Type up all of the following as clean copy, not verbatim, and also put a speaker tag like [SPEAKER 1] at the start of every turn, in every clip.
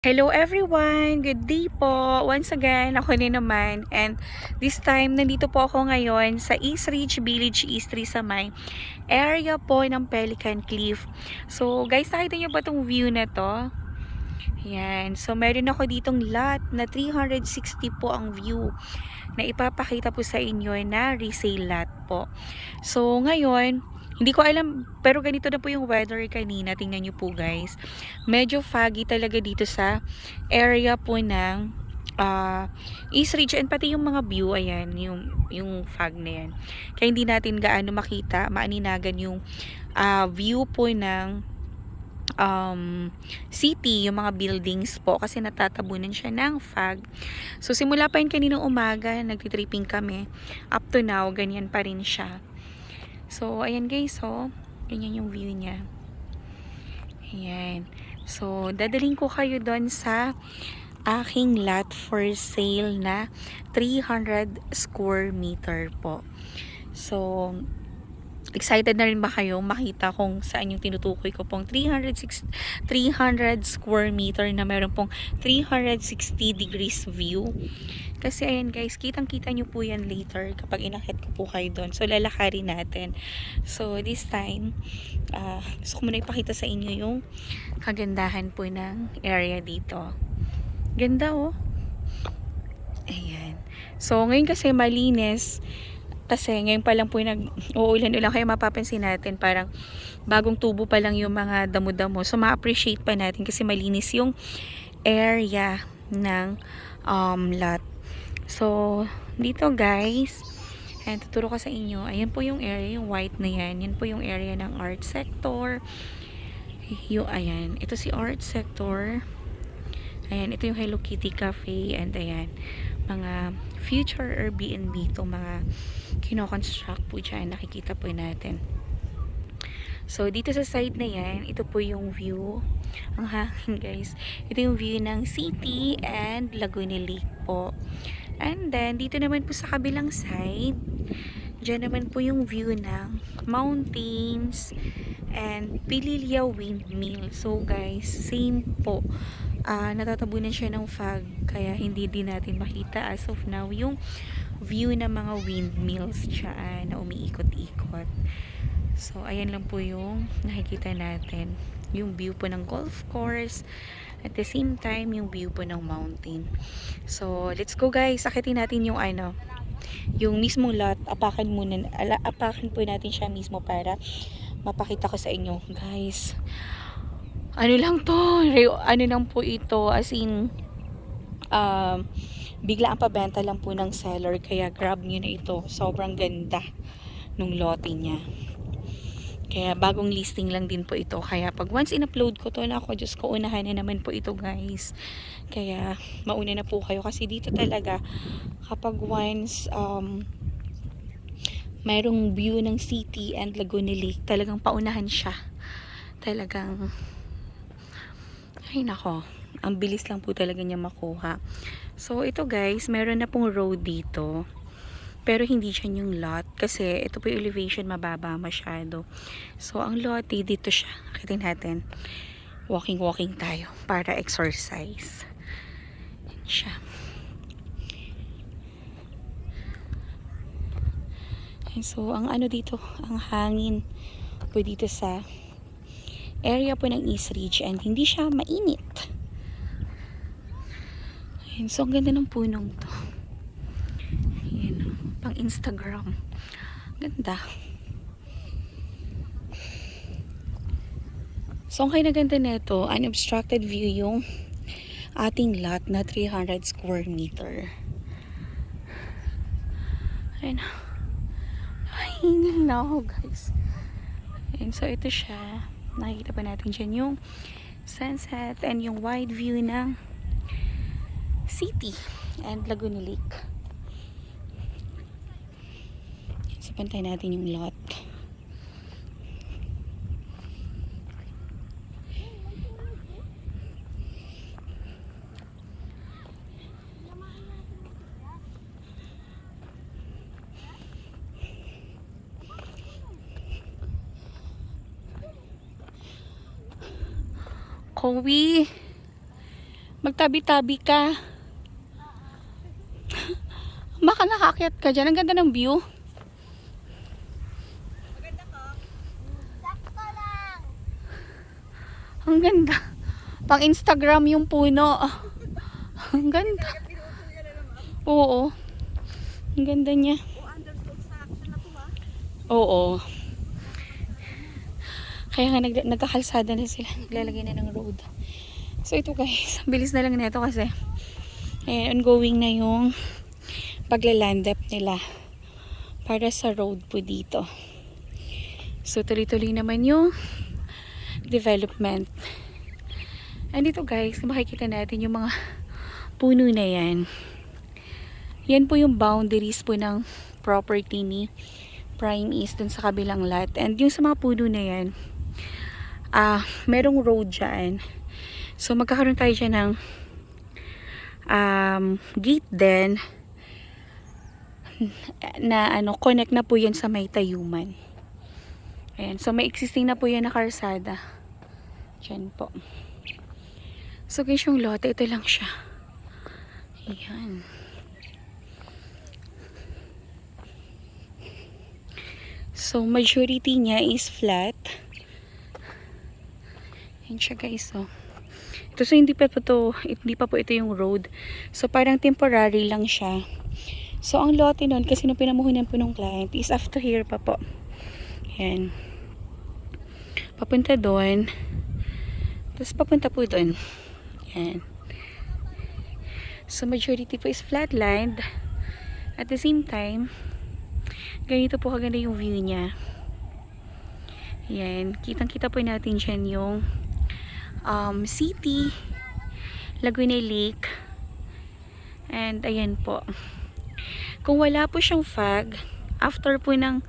[SPEAKER 1] Hello everyone! Good day po! Once again, ako din naman. And this time, nandito po ako ngayon sa East Ridge Village, East 3 sa may area po ng Pelican Cliff. So guys, nakita niyo ba itong view na to? Yan. So meron ako ditong lot na 360 po ang view na ipapakita po sa inyo na resale lot po. So ngayon, hindi ko alam, pero ganito na po yung weather kanina. Tingnan nyo po guys. Medyo foggy talaga dito sa area po ng East Ridge, and pati yung mga view, ayan, yung fog na yan. Kaya hindi natin gaano makita, maaninagan yung view po ng city, yung mga buildings po, kasi natatabunan siya ng fog. So simula pa yun kaninang umaga, nagtitripping kami. Up to now, ganyan pa rin siya. So, ayan guys, so, ganyan yung view niya. Ayan. So, dadaling ko kayo doon sa aking lot for sale na 300 square meter po. So, excited na rin ba kayo makita kung saan yung tinutukoy ko pong 300 square meter na meron pong 360 degrees view. Kasi ayan guys, kitang-kita nyo po yan later kapag inakit ko po kayo doon. So lalakarin natin. So this time, gusto ko muna ipakita sa inyo yung kagandahan po ng area dito. Ganda oh. Ayan. So ngayon kasi malinis. Kasi ngayon pa lang po nag-uulan-ulan, kaya mapapansin natin parang bagong tubo pa lang yung mga damo-damo. So ma-appreciate pa natin kasi malinis yung area ng lot. So, dito guys, ayan, tuturo ko sa inyo. Ayan po yung area, yung white na yan. Yan po yung area ng art sector. Ayan, ito si art sector. Ayan, ito yung Hello Kitty Cafe. And ayan, mga future Airbnb to, mga kino-construct po dyan. Nakikita po natin. So, dito sa side na yan, ito po yung view. Ang hangin guys. Ito yung view ng city and Laguna Lake po. And then, dito naman po sa kabilang side, dyan naman po yung view ng mountains and Pililya Windmill. So guys, same po. Natatabunan siya ng fog, kaya hindi din natin makita as of now yung view ng mga windmills dyan na umiikot-ikot. So, ayan lang po yung nakikita natin. Yung view po ng golf course. At the same time, yung view po ng mountain. So, let's go guys. Akitin natin yung yung mismong lot. Apakan po natin siya mismo para mapakita ko sa inyo. Guys, ano lang to? Ano lang po ito? As in, bigla ang pabenta lang po ng seller. Kaya grab nyo na ito. Sobrang ganda nung lote niya. Kaya bagong listing lang din po ito. Kaya pag once in-upload ko to, na ako, Diyos ko, unahan na naman po ito guys. Kaya mauna na po kayo. Kasi dito talaga, kapag once mayroong view ng city and Laguna Lake, talagang paunahan siya. Talagang, ay nako, ang bilis lang po talaga niya makuha. So ito guys, meron na pong road dito. Pero hindi dyan yung lot. Kasi ito po yung elevation, mababa masyado. So, ang lot, dito siya. Nakitin natin. Walking tayo para exercise. Yan siya. And so, ang ano dito, ang hangin po dito sa area po ng East Ridge, and hindi siya mainit. And so, ang ganda ng punong to. Pang Instagram. Ganda. So, ang kinaganda nito, unobstructed view yung ating lot na 300 square meter. Ayun. Nahingal na ako, guys. And so, ito siya. Nakikita pa natin dyan yung sunset and yung wide view ng city and Laguna Lake. So, pantay natin yung lot. Kowi! Magtabi-tabi ka. Baka nakaakyat ka dyan. Ang ganda ng view.
[SPEAKER 2] Sakto lang.
[SPEAKER 1] Ang ganda. Pang Instagram yung puno. Ang ganda. Oo. Ang ganda niya. Oo. Kaya nga nagkakalsada na sila. Naglalagay na ng road. So ito guys, bilis na lang nito kasi ayan, ongoing na yung paglaland up nila para sa road po dito. So tuloy-tuloy naman yung development. And dito guys, makikita natin yung mga puno na yan. Yan po yung boundaries po ng property ni Prime East dun sa kabilang lot. And yung sa mga puno na yan, merong road dyan. So magkakaroon tayo dyan ng gate din na connect na po yan sa may tayuman. Ayan. So may existing na po yan na karsada. Dyan po. So guys, yung lote, ito lang siya. Ayan. So majority niya is flat. Ayan siya guys, oh. Ito, so hindi pa po ito yung road. So parang temporary lang siya. So ang lote nun, kasi nung pinamuhunan po ng client, is after here pa po. Ayan. Papunta doon. Tapos papunta po doon. Ayan. So majority po is flatlined. At the same time, ganito po kaganda yung view niya. Ayan. Kitang-kita po natin dyan yung city, Laguna Lake, and ayan po. Kung wala po siyang fog, after po ng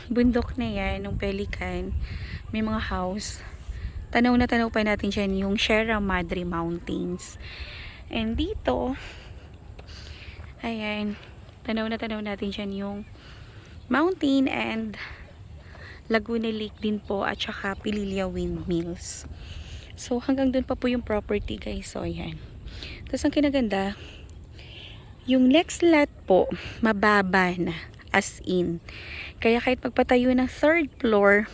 [SPEAKER 1] bundok na yan, ng Pelican, may mga house, tanaw na tanaw pa natin dyan yung Sierra Madre Mountains. And dito, ayan, tanaw na tanaw natin dyan yung mountain and Laguna Lake din po, at saka Pililla Windmills. So hanggang dun pa po yung property guys. So ayan. Tapos ang kinaganda, yung next lot po mababa na, as in. Kaya kahit magpatayo ng third floor,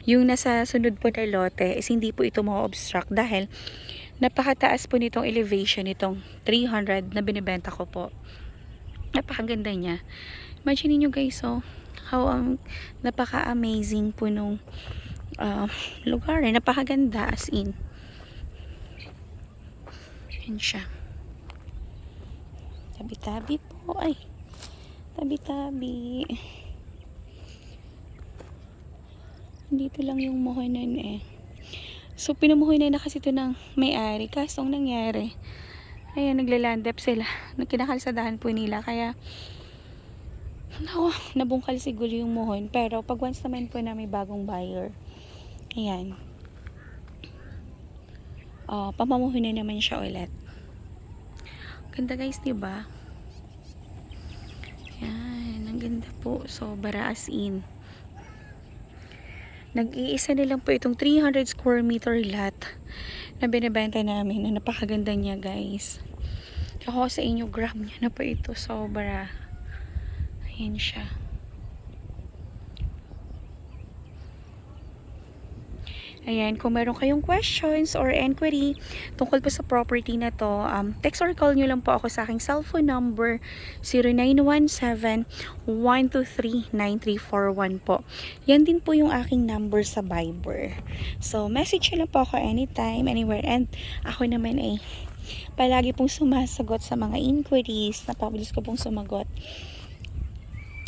[SPEAKER 1] yung nasa sunod po na lote is hindi po ito ma-obstruct dahil napakataas po nitong elevation, nitong 300 na binibenta ko po. Napakaganda niya. Imagine niyo guys, oh, how napaka-amazing po nung lugar. Napakaganda as in. Yan siya. Tabi-tabi po. Ay. Tabi-tabi. Dito lang yung muhonan eh. So, pinumuhunan na kasi ito ng may-ari. Kaso, ang nangyari, ayan, naglaland up sila. Kinakalsadahan po nila. Kaya, nabungkal siguro yung muhon. Pero, pag once naman po na may bagong buyer, ayan, pamamuhunan naman siya ulit. Ganda guys, diba? Ayan, ang ganda po. Sobra as in. Nag-iisa na lang po itong 300 square meter lot na binibenta namin. Na napakaganda niya guys. Ako sa inyo, grab niya na po ito. Sobra. Ayan siya. Ayan, kung meron kayong questions or inquiry tungkol po sa property na to, text or call nyo lang po ako sa aking cellphone number 0917-123-9341 po. Yan din po yung aking number sa Viber. So, message nyo lang po ako anytime, anywhere. And ako naman ay palagi pong sumasagot sa mga inquiries. Napabilis ko pong sumagot.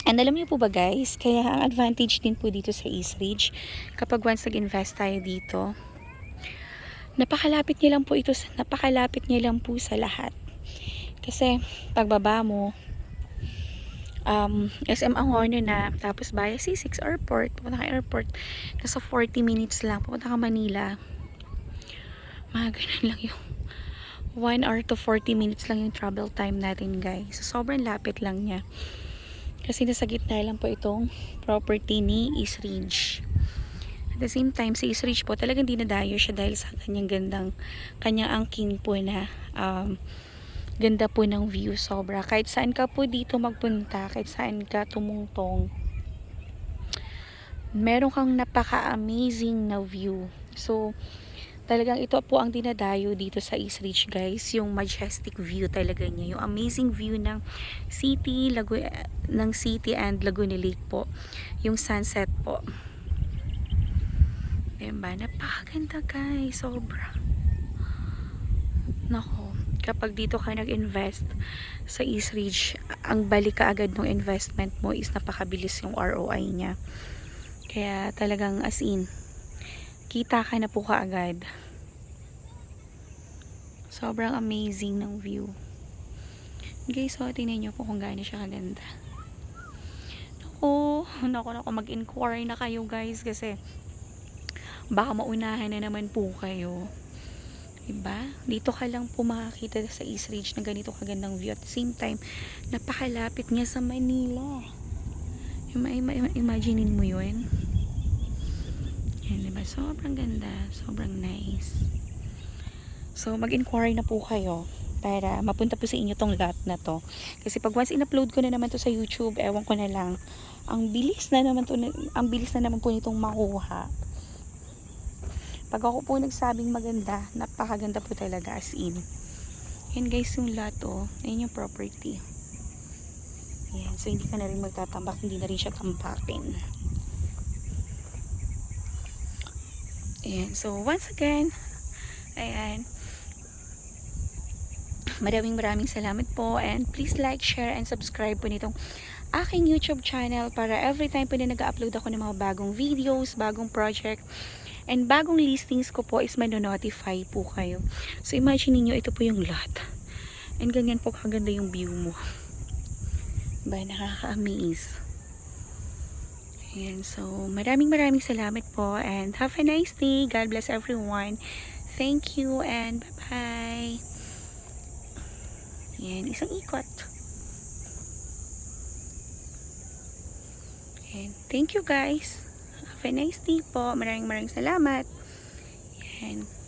[SPEAKER 1] And alam niyo po ba guys, kaya ang advantage din po dito sa East Ridge, kapag once nag-invest tayo dito, napakalapit niya lang po ito, napakalapit niya lang po sa lahat. Kasi pagbaba mo, SM Angono na, tapos via C6 airport, pupunta ka airport, nasa 40 minutes lang, pupunta ka Manila. Mga ganun lang yung 1 hour to 40 minutes lang yung travel time natin guys. So, sobrang lapit lang niya. Kasi nasa gitna lang po itong property ni East Ridge. At the same time, sa East Ridge po, talagang dinadayo siya dahil sa kanyang angkin po na ganda po ng view, sobra. Kahit saan ka po dito magpunta, kahit saan ka tumungtong, meron kang napaka-amazing na view. So, talagang ito po ang dinadayo dito sa East Ridge, guys. Yung majestic view talaga niya. Yung amazing view ng city and Laguna Lake po. Yung sunset po. Diba? Napakaganda, guys. Sobra. Nako, kapag dito ka nag-invest sa East Ridge, ang balik ka agad ng investment mo is napakabilis yung ROI niya. Kaya talagang as in, kita ka na po kaagad. Sobrang amazing ng view. Guys, so tingnan nyo po kung gaano siya kaganda. Naku, mag-inquire na kayo, guys, kasi baka maunahan na naman po kayo. Diba? Dito ka lang po makakita sa East Ridge na ganito kagandang view. At the same time, napakalapit niya sa Manila. Imaginein mo yun. Yan, diba? Sobrang ganda. Sobrang nice. So, mag-inquire na po kayo para mapunta po sa inyo tong lot na to. Kasi pag once in-upload ko na naman to sa YouTube, ewan ko na lang, ang bilis na naman po nitong makuha. Pag ako po nagsabing maganda, napakaganda po talaga, as in. Yan, guys, yung lot, oh. Ayan yung property. Yan, so hindi ka na rin magtatambak, hindi na rin siya tampakin. Ayan, so once again, ayan, maraming salamat po, and please like, share, and subscribe po nitong aking YouTube channel para every time po na nag-upload ako ng mga bagong videos, bagong project, and bagong listings ko po is manonotify po kayo. So imagine niyo, ito po yung lot. And ganyan po kaganda yung view mo. Ba, nakaka-amaze. Ayan, so maraming salamat po, and have a nice day. God bless everyone. Thank you, and bye-bye. Ayan, isang ikot. Ayan, thank you, guys. Have a nice day po. Maraming salamat. Ayan.